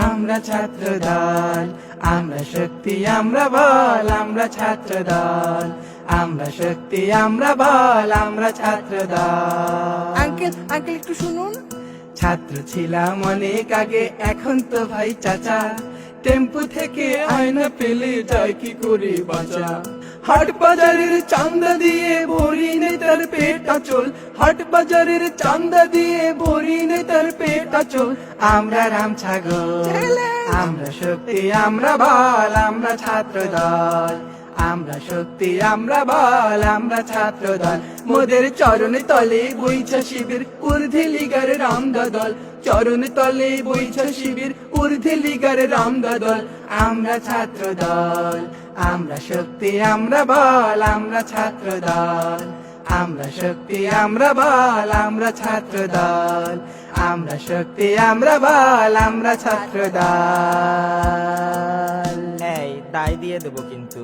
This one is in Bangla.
আমরা ছাত্র দল, আমরা শক্তি, আমরা বল, আমরা ছাত্র দল, আমরা শক্তি, আমরা বল, আমরা ছাত্র দল। আঙ্কেল আঙ্কেল একটু শুনুন। ছাত্র ছিলাম অনেক আগে, এখন তো ভাই চাচা, টেম্পু থেকে আয়না পেলে যায় কি করে বাঁচা। হাট বাজারের চান্দা দিয়ে ভরি নেতার পেট আচল, হাট বাজারের চান্দা দিয়ে ভরি নেতার পেট আচল। আমরা রাম ছাগল, আমরা শক্তি, আমরা বল, আমরা ছাত্র দল, আমরা শক্তি, আমরা বল, আমরা ছাত্র দল। মোদের চরণ তলে বইছা শিবির, ঊর্ধ্বে লিগার রামদা দল, চরণ তলে বইছা শিবির, ঊর্ধ্বে লিগার রামদা দল। আমরা ছাত্র দল, আমরা শক্তি, আমরা বল, আমরা ছাত্র দল, আমরা শক্তি, আমরা বল, আমরা ছাত্র দল, আমরা শক্তি, আমরা বল, আমরা ছাত্র দল। এই দায় দিয়ে দেবো কিন্তু।